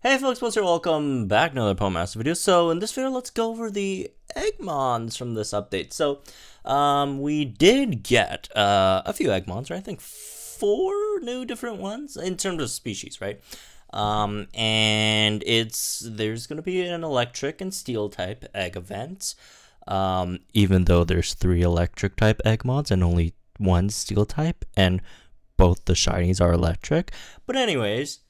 Hey folks, what's up? Welcome back to another Poemaster video. So in this video, let's go over the Eggmons from this update. So we did get a few Eggmons, right? I think 4 new different ones in terms of species, right? And there's gonna be an electric and steel type egg event. Even though there's 3 electric type Eggmons and only 1 steel type, and both the shinies are electric. But anyways,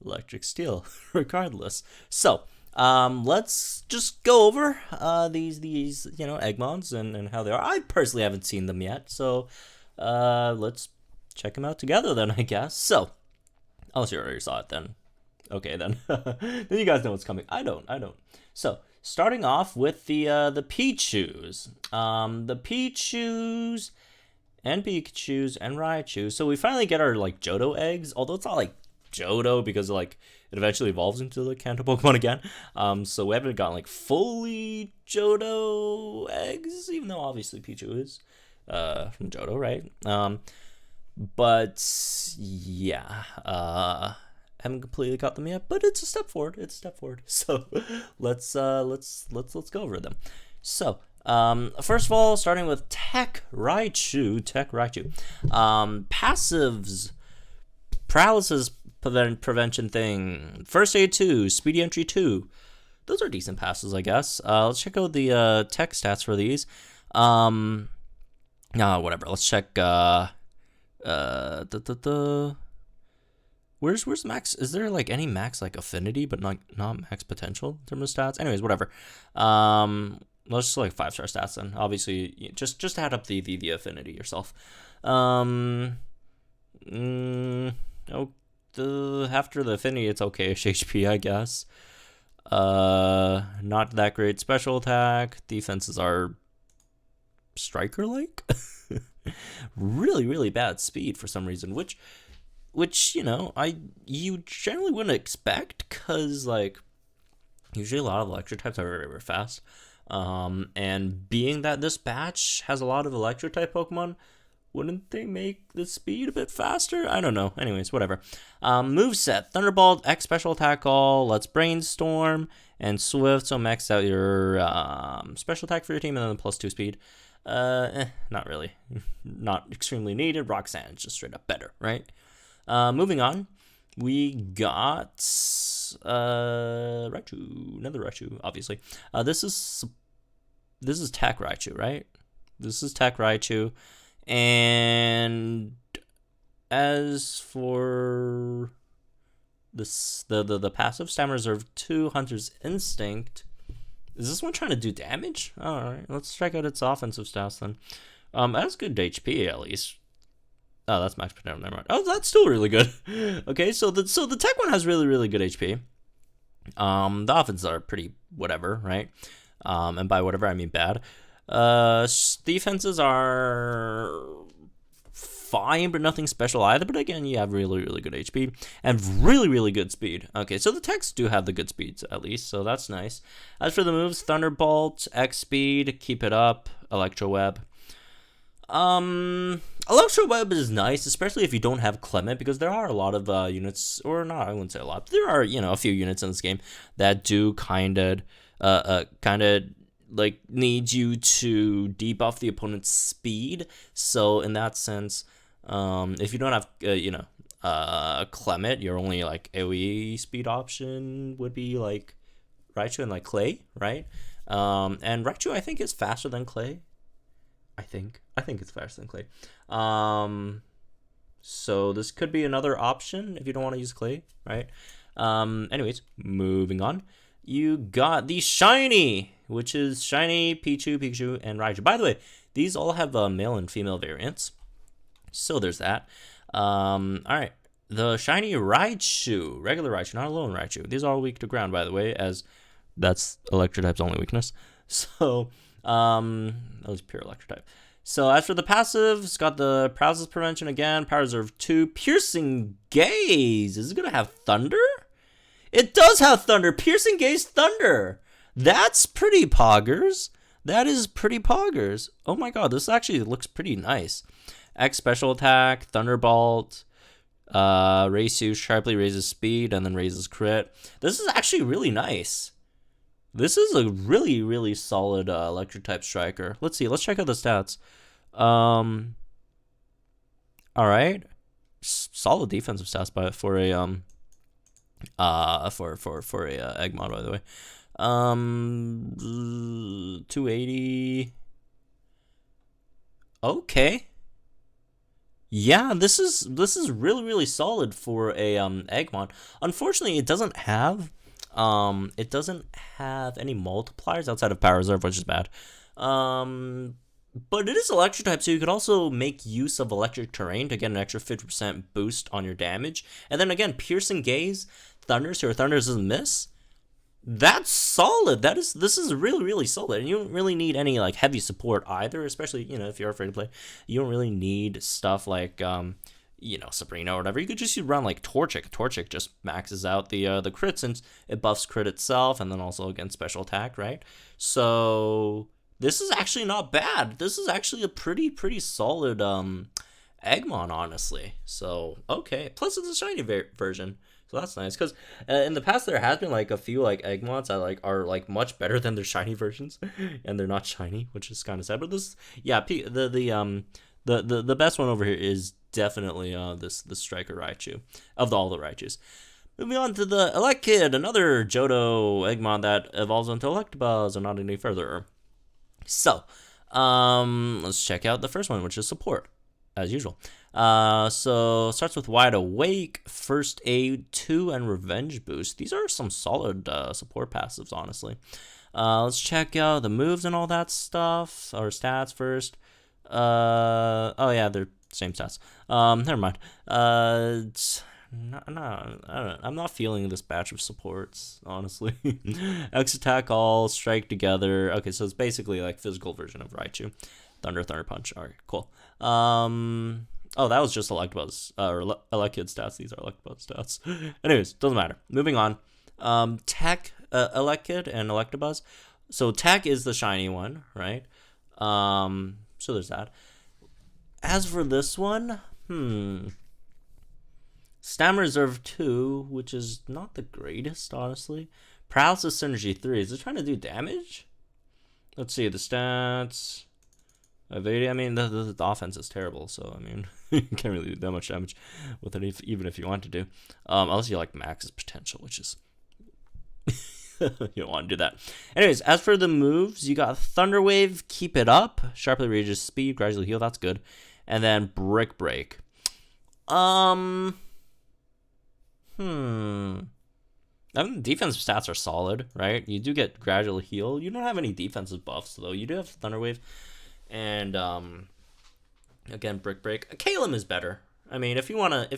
electric steel regardless. So let's just go over these Eggmons and how they are. I personally haven't seen them yet, so let's check them out together then, I guess. So unless you already saw it, then okay, then then you guys know what's coming. I don't. So starting off with the Pichus, the Pichus and Pikachus and Raichu. So we finally get our Johto eggs, although it's not like Johto because it eventually evolves into the Kanto Pokemon again. So we haven't gotten fully Johto eggs, even though obviously Pichu is from Johto, right? But yeah, haven't completely got them yet, but it's a step forward. So let's go over them. So first of all, starting with Tech Raichu. Passives, paralysis prevention thing, first aid 2, speedy entry 2. Those are decent passes, I guess. Let's check out the tech stats for these. Whatever. Let's check. Where's max? Is there any max affinity, but not max potential in terms of stats? Anyways, whatever. Let's just 5-star stats then. Obviously, just add up the affinity yourself. After the affinity, it's okay-ish HP, I guess. Not that great special attack. Defenses are striker-like. really bad speed for some reason, which you generally wouldn't expect, because usually a lot of electric types are very fast. And being that this batch has a lot of electric type Pokemon, wouldn't they make the speed a bit faster? I don't know. Anyways, whatever. Moveset: Thunderbolt, X special attack all, Let's Brainstorm, and Swift. So max out your special attack for your team and then +2 speed. Not really. Not extremely needed. Rock Sand is just straight up better, right? Moving on, we got Raichu, another Raichu, obviously. This is Tech Raichu, right? This is Tech Raichu. And as for this, the passive, Stamina Reserve 2, Hunter's Instinct. Is this one trying to do damage? Alright, let's check out its offensive stats then. It has good HP at least. Oh, that's max potential. Never mind. Oh, that's still really good. Okay, so the tech one has really good HP. The offenses are pretty whatever, right? And by whatever I mean bad. Defenses are fine, but nothing special either. But again, you have really good HP and really good speed. Okay, so the techs do have the good speeds at least, so that's nice. As for the moves, Thunderbolt, X speed, keep it up. Electroweb. Electroweb is nice, especially if you don't have Clement, because there are a lot of units, or not, I wouldn't say a lot, but there are a few units in this game that do kind of needs you to debuff the opponent's speed. So in that sense, if you don't have Clement, your only AoE speed option would be Raichu and Clay, right? And Raichu I think is faster than Clay. I think it's faster than Clay. So this could be another option if you don't want to use Clay, right? Anyways, moving on. You got the shiny, which is shiny Pichu, Pikachu, and Raichu. By the way, these all have male and female variants. So there's that. Alright. The shiny Raichu, regular Raichu, not a lone Raichu. These are all weak to ground, by the way, as that's electric type's only weakness. So that was pure electric type. So as for the passive, it's got the paralysis prevention again, power reserve 2, piercing gaze. Is it gonna have thunder? It does have thunder. Piercing gaze thunder. That's pretty poggers. That is pretty poggers. Oh my god, this actually looks pretty nice. X special attack, Thunderbolt, Raichu sharply raises speed and then raises crit. This is actually really nice. This is a really, really solid electric type striker. Let's see. Let's check out the stats. All right. Solid defensive stats for a Eggmon, by the way. 280. Okay. Yeah, this is really, really solid for a Eggmon. Unfortunately, it doesn't have any multipliers outside of Power Reserve, which is bad. But it is electric type, so you could also make use of electric terrain to get an extra 50% boost on your damage. And then again, piercing gaze, thunders, so your thunders doesn't miss. That's solid. This is really, really solid. And you don't really need any like heavy support either, especially, if you're afraid to play. You don't really need stuff like Sabrina or whatever. You could just run like Torchic. Torchic just maxes out the crit since it buffs crit itself and then also against special attack, right? So this is actually not bad. This is actually a pretty solid Eggmon, honestly. So, okay. Plus, it's a shiny version. So that's nice. Because in the past, there has been like a few like Eggmons that are much better than their shiny versions. And they're not shiny, which is kind of sad. But this, yeah, the best one over here is definitely this Striker Raichu of all the Raichus. Moving on to the Elekid, another Johto Eggmon that evolves into Electabuzz, or not any further. So, let's check out the first one, which is support, as usual. So starts with Wide Awake, First Aid 2, and Revenge Boost. These are some solid support passives, honestly. Let's check out the moves and all that stuff, or stats first. Oh yeah, they're same stats. Never mind. I'm not feeling this batch of supports, honestly. X attack, all strike together. Okay, so it's basically like physical version of Raichu. Thunder Punch. All right, cool. Oh, that was just Electabuzz or Elekid stats. These are Electabuzz stats. Anyways, doesn't matter. Moving on. Tech, Elekid and Electabuzz. So Tech is the shiny one, right? So there's that. As for this one, Stam Reserve 2, which is not the greatest, honestly. Paralysis Synergy 3. Is it trying to do damage? Let's see, the stats. I mean, the offense is terrible, so, I mean, you can't really do that much damage with it, even if you want to do. Unless you like Max's potential, which is... you don't want to do that. Anyways, as for the moves, you got Thunder Wave, Keep It Up, Sharply Raises Speed, Gradually Heal, that's good. And then Brick Break. I mean, defensive stats are solid, right? You do get Gradual Heal. You don't have any defensive buffs, though. You do have Thunder Wave. And, again, Brick Break. Calem is better. I mean, if you wanna,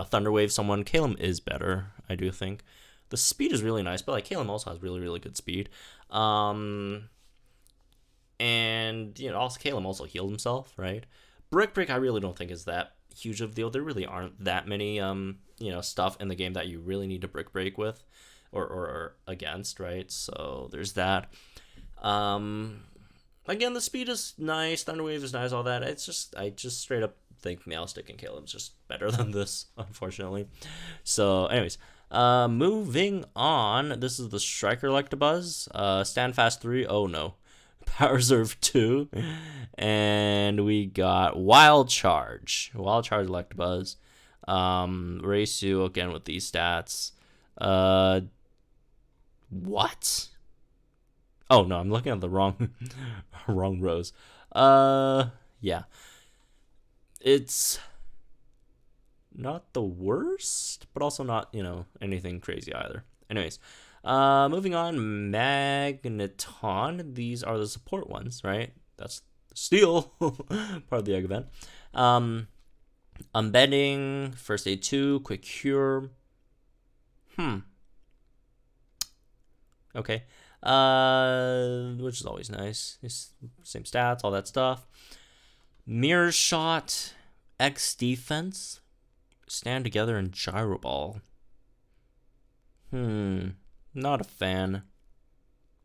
Thunder Wave someone, Calem is better, I do think. The speed is really nice, but, like, Calem also has really, really good speed. And, also Calem also healed himself, right? Brick Break I really don't think is that huge of a deal. There really aren't that many, stuff in the game that you really need to Brick Break with or against, right? So there's that. Again, the speed is nice, Thunder Wave is nice, all that. I just straight up think Meowstic and Calem's just better than this, unfortunately. So, anyways, moving on. This is the Striker Electabuzz. Stand Fast 3. Oh no. Power Reserve 2. And we got Wild Charge. Wild Charge Electabuzz. Raichu again with these stats. What? Oh no, I'm looking at the wrong rows. Yeah. It's not the worst, but also not, anything crazy either. Anyways, moving on, Magneton. These are the support ones, right? That's Steel, part of the egg event. Unbending, First Aid 2, Quick Cure. Okay. Which is always nice. It's same stats, all that stuff. Mirror Shot, X Defense, Stand Together, and Gyro Ball. Not a fan.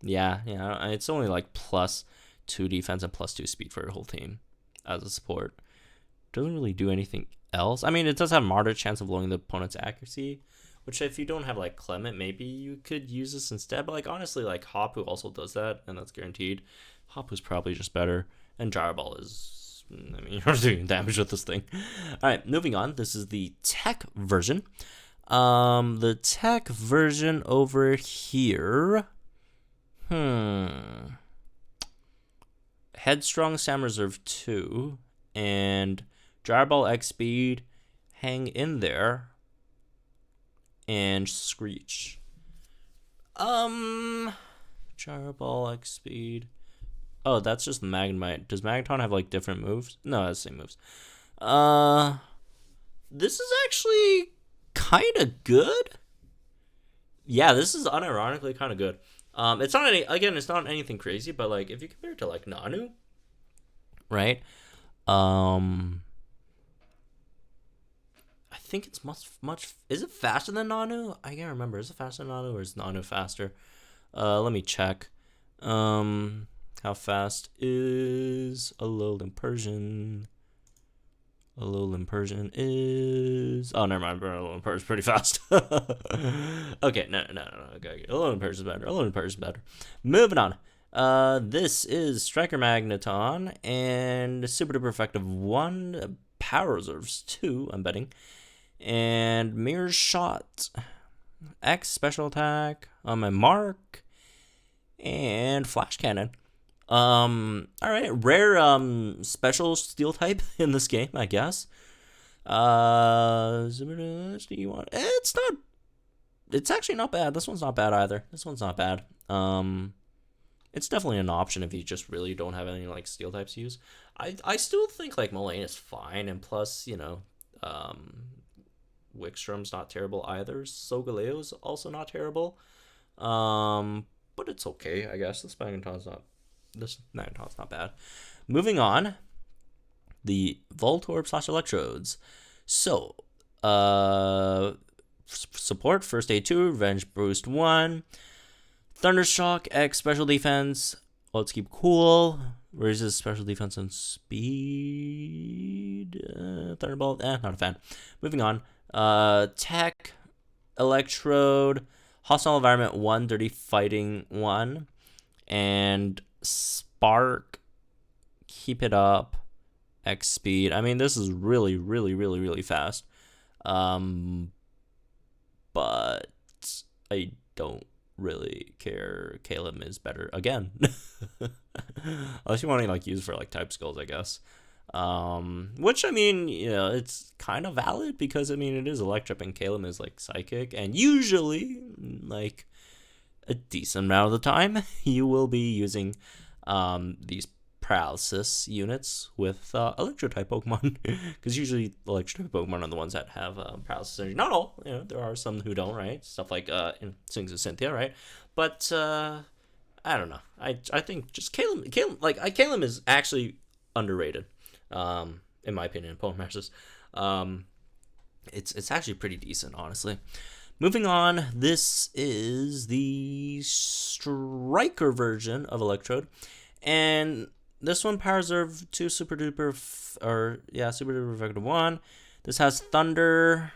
Yeah, it's only like +2 defense and +2 speed for your whole team as a support. doesn't really do anything else. I mean, it does have a moderate chance of lowering the opponent's accuracy, which if you don't have like Clement, maybe you could use this instead. But like honestly, like Hapu also does that, and that's guaranteed. Hapu's probably just better, and Gyro Ball is, I mean, you're doing damage with this thing. All right, moving on. This is the tech version. The tech version over here. Headstrong, Sam Reserve 2, and Gyro Ball X Speed, hang in there, and Screech. Gyro Ball X Speed. Oh, that's just Magnemite. Does Magneton have like different moves? No, it has the same moves. This is actually kind of good. Yeah, this is unironically kind of good. It's not it's not anything crazy, but like if you compare it to like Nanu, right? I think it's much. Is it faster than Nanu? I can't remember. Is it faster than Nanu, or is Nanu faster? Let me check. How fast is Alolan Persian? Alolan Persian is... Oh, never mind. Alolan Persian's pretty fast. Okay, no. Okay. Alolan Persian's better. Alolan Persian's better. Moving on. This is Striker Magneton and Super Duper Effective 1, Power Reserves 2, I'm betting, and Mirror Shot, X Special Attack on my mark, and Flash Cannon. Alright, rare, special steel type in this game, I guess. Do you want... It's actually not bad. This one's not bad either. This one's not bad. It's definitely an option if you just really don't have any, like, steel types to use. I still think, like, Molayne is fine, and plus, you know, Wickstrom's not terrible either. Solgaleo's also not terrible. But it's okay, I guess. This Magneton's not bad. Moving on, the Voltorb / Electrodes. So, support, First Aid 2, Revenge Boost 1, Thundershock, X Special Defense, Let's Keep Cool, raises Special Defense and Speed, Thunderbolt, not a fan. Moving on, Tech, Electrode, Hostile Environment 1, Dirty Fighting 1, and Spark, Keep It Up, X Speed. I mean, this is really, really, really, really fast. But I don't really care. Caleb is better again. Unless you want to like use for like type skills, I guess. Which I mean, you know, it's kind of valid because I mean it is electric and Caleb is like psychic, and usually like a decent amount of the time you will be using these paralysis units with electro type Pokemon, because usually electro type Pokemon are the ones that have paralysis energy. Not all, you know, there are some who don't, right? Stuff like in Sings of Cynthia, right? But I don't know. I think just Caleb is actually underrated, in my opinion. Pokemon Masters, it's actually pretty decent, honestly. Moving on, this is the Striker version of Electrode, and this one Power Reserve 2, Super Duper Effective 1. This has Thunder,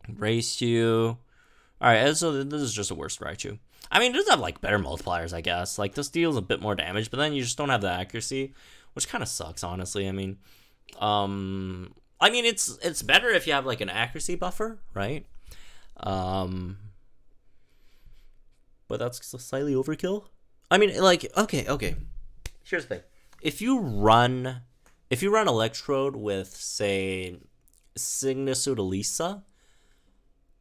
Raichu. Alright, so this is just a worse Raichu. I mean, it does have like better multipliers, I guess. Like this deals a bit more damage, but then you just don't have the accuracy, which kind of sucks, honestly. I mean, it's better if you have like an accuracy buffer, right? But that's slightly overkill. I mean, like, okay. Here's the thing. If you run Electrode with, say, Signisudalisa,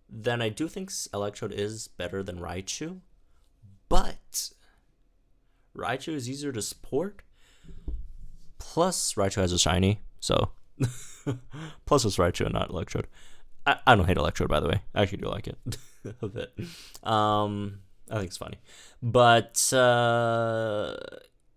then I do think Electrode is better than Raichu. But Raichu is easier to support. Plus, Raichu has a shiny, so plus it's Raichu and not Electrode. I don't hate Electrode, by the way. I actually do like it a bit. I think it's funny, but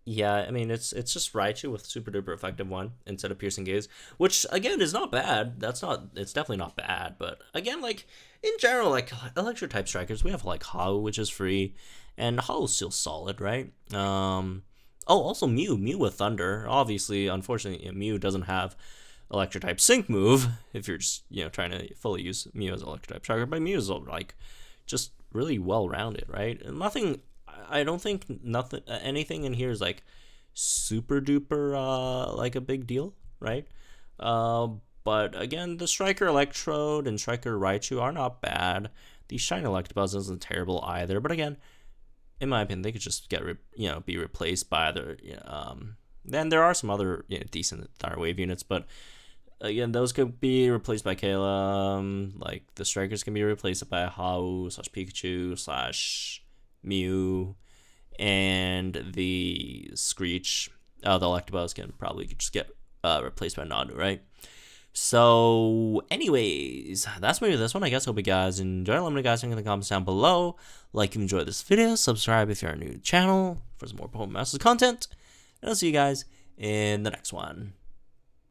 yeah, I mean it's just Raichu with Super Duper Effective 1 instead of Piercing Gaze, which again is not bad. It's definitely not bad, but again, like in general, like Electro type strikers, we have like Hau, which is free, and Hau's still solid, right? Oh, also Mew with Thunder. Obviously, unfortunately, Mew doesn't have Electric type Sync move if you're just trying to fully use Mew as Electric type tracker. But Mew is like just really well rounded, right? And nothing. I don't think anything in here is like super duper like a big deal, right? But again, the Striker Electrode and Striker Raichu are not bad. The Shine Electabuzz isn't terrible either. But again, in my opinion, they could just get be replaced by other. Then there are some other decent Thunder Wave units, but again, those could be replaced by Kayla. Like the Strikers can be replaced by Hau / Pikachu / Mew, and the Screech, the Electabuzz can probably just get replaced by Nadu, right? So, anyways, that's maybe this one. I guess hope you guys enjoy. Let me know guys in the comments down below. Like if you enjoyed this video, subscribe if you're new to the channel for some more Pokemon Masters content. And I'll see you guys in the next one.